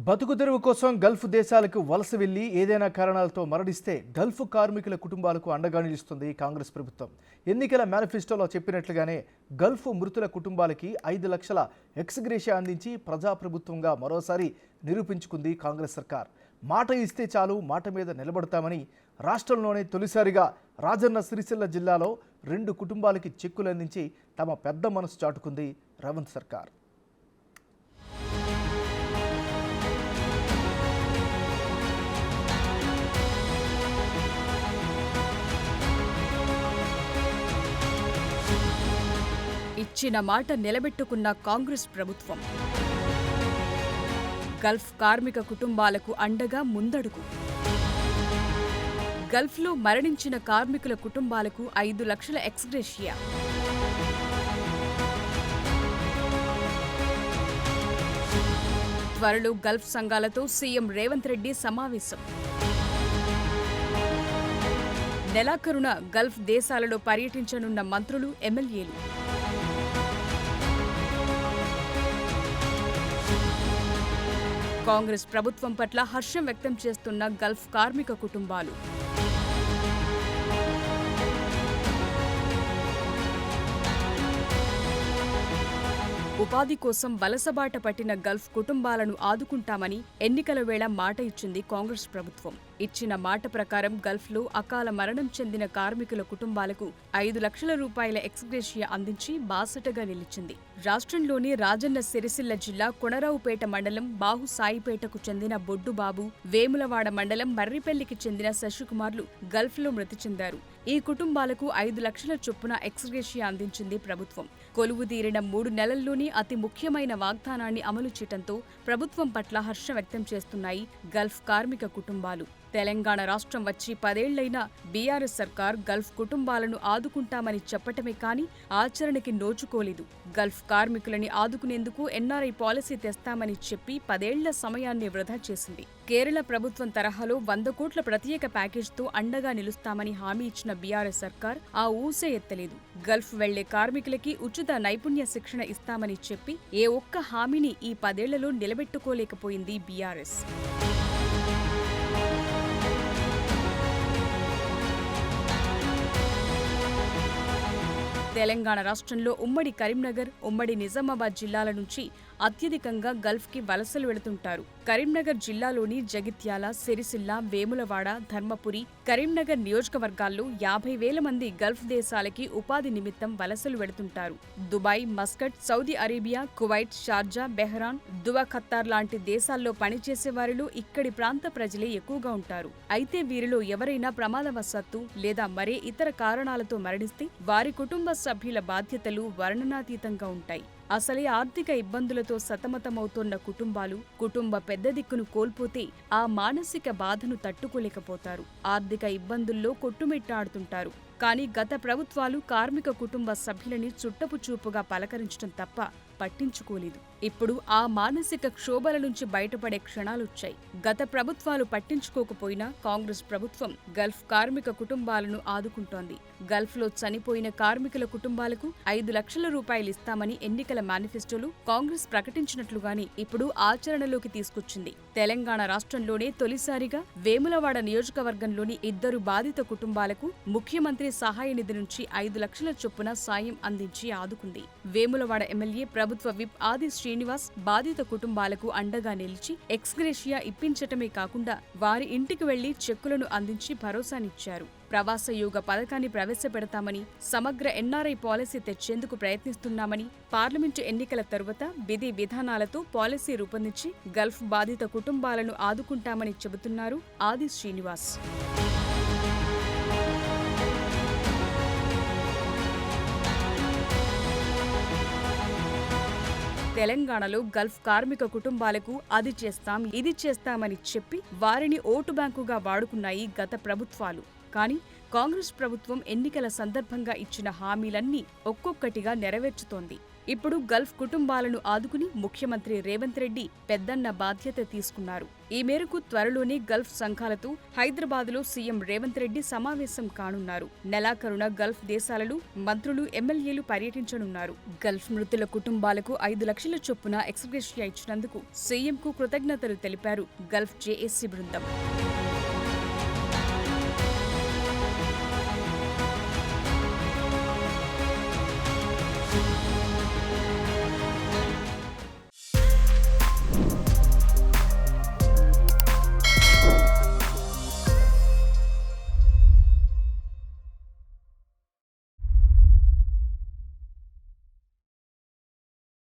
బతుకుదెరువు కోసం గల్ఫ్ దేశాలకు వలస వెళ్లి ఏదైనా కారణాలతో మరణిస్తే గల్ఫ్ కార్మికుల కుటుంబాలకు అండగా నిలుస్తుంది కాంగ్రెస్ ప్రభుత్వం. ఎన్నికల మేనిఫెస్టోలో చెప్పినట్లుగానే గల్ఫ్ మృతుల కుటుంబాలకి 5 లక్షల ఎక్స్గ్రేషియా అందించి ప్రజాప్రభుత్వంగా మరోసారి నిరూపించుకుంది కాంగ్రెస్ సర్కార్. మాట ఇస్తే చాలు, మాట మీద నిలబడతామని రాష్ట్రంలోనే తొలిసారిగా రాజన్న సిరిసిల్ల జిల్లాలో 2 కుటుంబాలకి చెక్కులు అందించి తమ పెద్ద మనసు చాటుకుంది రేవంత్ సర్కార్. ఇచ్చిన మాట నిలబెట్టుకున్న కాంగ్రెస్ ప్రభుత్వం గల్ఫ్ కార్మిక కుటుంబాలకు అండగా ముందడుగు. గల్ఫ్లో మరణించిన కార్మికుల కుటుంబాలకు 5 లక్షల ఎక్స్గ్రేషియా. త్వరలో గల్ఫ్ సంఘాలతో సీఎం రేవంత్ రెడ్డి సమావేశం. నెలాఖరున గల్ఫ్ దేశాలలో పర్యటించనున్న మంత్రులు, ఎమ్మెల్యేలు. కాంగ్రెస్ ప్రభుత్వం పట్ల హర్షం వ్యక్తం చేస్తున్న గల్ఫ్ కార్మిక కుటుంబాలు. ఉపాధి కోసం వలసబాట పట్టిన గల్ఫ్ కుటుంబాలను ఆదుకుంటామని ఎన్నికల వేళ మాట ఇచ్చింది కాంగ్రెస్ ప్రభుత్వం. ఇచ్చిన మాట ప్రకారం గల్ఫ్లో అకాల మరణం చెందిన కార్మికుల కుటుంబాలకు 5 లక్షల రూపాయల ఎక్స్గ్రేషియా అందించి బాసటగా నిలిచింది. రాష్ట్రంలోని రాజన్న సిరిసిల్ల జిల్లా కొనరావుపేట మండలం బాహుసాయిపేటకు చెందిన బొడ్డుబాబు, వేములవాడ మండలం మర్రిపెల్లికి చెందిన శశికుమార్లు గల్ఫ్లో మృతి చెందారు. ఈ కుటుంబాలకు 5 లక్షల చొప్పున ఎక్స్గ్రేషియా అందించింది ప్రభుత్వం. కొలువు తీరిన 3 నెలల్లోనే అతి ముఖ్యమైన వాగ్దానాన్ని అమలు చేయడంతో ప్రభుత్వం పట్ల హర్షం వ్యక్తం చేస్తున్నాయి గల్ఫ్ కార్మిక కుటుంబాలు. తెలంగాణ రాష్ట్రం వచ్చి 10 ఏళ్లైనా బీఆర్ఎస్ సర్కార్ గల్ఫ్ కుటుంబాలను ఆదుకుంటామని చెప్పటమే కానీ ఆచరణకి నోచుకోలేదు. గల్ఫ్ కార్మికులని ఆదుకునేందుకు ఎన్ఆర్ఐ పాలసీ తెస్తామని చెప్పి 10 ఏళ్ల సమయాన్ని వృధా చేసింది. కేరళ ప్రభుత్వం తరహాలో 100 కోట్ల ప్రత్యేక ప్యాకేజ్తో అండగా నిలుస్తామని హామీ ఇచ్చిన బీఆర్ఎస్ సర్కార్ ఆ ఊసే ఎత్తలేదు. గల్ఫ్ వెళ్లే కార్మికులకి ఉచిత నైపుణ్య శిక్షణ ఇస్తామని చెప్పి ఏ ఒక్క హామీని ఈ 10 ఏళ్లలో నిలబెట్టుకోలేకపోయింది బీఆర్ఎస్. తెలంగాణ రాష్ట్రంలో ఉమ్మడి కరీంనగర్, ఉమ్మడి నిజామాబాద్ జిల్లాల నుంచి అత్యధికంగా గల్ఫ్కి వలసలు వెళుతుంటారు. కరీంనగర్ జిల్లాలోని జగిత్యాల, సిరిసిల్ల, వేములవాడ, ధర్మపురి, కరీంనగర్ నియోజకవర్గాల్లో 50,000 మంది గల్ఫ్ దేశాలకి ఉపాధి నిమిత్తం వలసలు వెళుతుంటారు. Dubai, Muscat, Saudi Arabia, Kuwait, Sharjah, Bahrain, Doha, Qatar లాంటి దేశాల్లో పనిచేసే వారిలో ఇక్కడి ప్రాంత ప్రజలే ఎక్కువగా ఉంటారు. అయితే వీరిలో ఎవరైనా ప్రమాదవశాత్తు లేదా మరే ఇతర కారణాలతో మరణిస్తే వారి కుటుంబ సభ్యుల బాధ్యతలు వర్ణనాతీతంగా ఉంటాయి. అసలే ఆర్థిక ఇబ్బందులతో సతమతమవుతోన్న కుటుంబాలు కుటుంబ పెద్ద దిక్కును కోల్పోతే ఆ మానసిక బాధను తట్టుకోలేకపోతారు. ఆర్థిక ఇబ్బందుల్లో కొట్టుమిట్టాడుతుంటారు. కానీ గత ప్రభుత్వాలు కార్మిక కుటుంబ సభ్యులని చుట్టపు చూపుగా పలకరించడం తప్ప పట్టించుకోలేదు. ఇప్పుడు ఆ మానసిక క్షోభల నుంచి బయటపడే క్షణాలొచ్చాయి. గత ప్రభుత్వాలు పట్టించుకోకపోయినా కాంగ్రెస్ ప్రభుత్వం గల్ఫ్ కార్మిక కుటుంబాలను ఆదుకుంటోంది. గల్ఫ్లో చనిపోయిన కార్మికుల కుటుంబాలకు 5 లక్షల రూపాయలు ఇస్తామని ఎన్నికల మేనిఫెస్టోలో కాంగ్రెస్ ప్రకటించినట్లుగానే ఇప్పుడు ఆచరణలోకి తీసుకొచ్చింది. తెలంగాణ రాష్ట్రంలోనే తొలిసారిగా వేములవాడ నియోజకవర్గంలోని 2 బాధిత కుటుంబాలకు ముఖ్యమంత్రి సహాయ నిధి నుంచి 5 లక్షల చొప్పున సాయం అందించి ఆదుకుంది. వేములవాడ ఎమ్మెల్యే ప్రభుత్వ విప్ ఆది శ్రీనివాస్ బాధిత కుటుంబాలకు అండగా నిలిచి ఎక్స్గ్రేషియా ఇప్పించటమే కాకుండా వారి ఇంటికి వెళ్లి చెక్కులను అందించి భరోసానిచ్చారు. ప్రవాస యోగ పథకాన్ని ప్రవేశపెడతామని, సమగ్ర ఎన్ఆర్ఐ పాలసీ తెచ్చేందుకు ప్రయత్నిస్తున్నామని, పార్లమెంటు ఎన్నికల తరువాత విధి విధానాలతో పాలసీ రూపొందించి గల్ఫ్ బాధిత కుటుంబాలను ఆదుకుంటామని చెబుతున్నారు ఆది శ్రీనివాస్. తెలంగాణలో గల్ఫ్ కార్మిక కుటుంబాలకు అది చేస్తాం, ఇది చేస్తామని చెప్పి వారిని ఓటు బ్యాంకుగా వాడుకున్నాయి గత ప్రభుత్వాలు. కానీ కాంగ్రెస్ ప్రభుత్వం ఎన్నికల సందర్భంగా ఇచ్చిన హామీలన్నీ ఒక్కొక్కటిగా నెరవేర్చుతోంది. ఇప్పుడు గల్ఫ్ కుటుంబాలను ఆదుకుని ముఖ్యమంత్రి రేవంత్ రెడ్డి పెద్దన్న బాధ్యత తీసుకున్నారు. ఈ మేరకు త్వరలోనే గల్ఫ్ సంఘాలతో హైదరాబాద్లో సీఎం రేవంత్ రెడ్డి సమావేశం కానున్నారు. నెలాఖరున గల్ఫ్ దేశాలలో మంత్రులు, ఎమ్మెల్యేలు పర్యటించనున్నారు. గల్ఫ్ మృతుల కుటుంబాలకు 5 లక్షల చొప్పున ఎక్స్‌గ్రేషియా ఇచ్చినందుకు సీఎంకు కృతజ్ఞతలు తెలిపారు గల్ఫ్ జేఏసీ బృందం.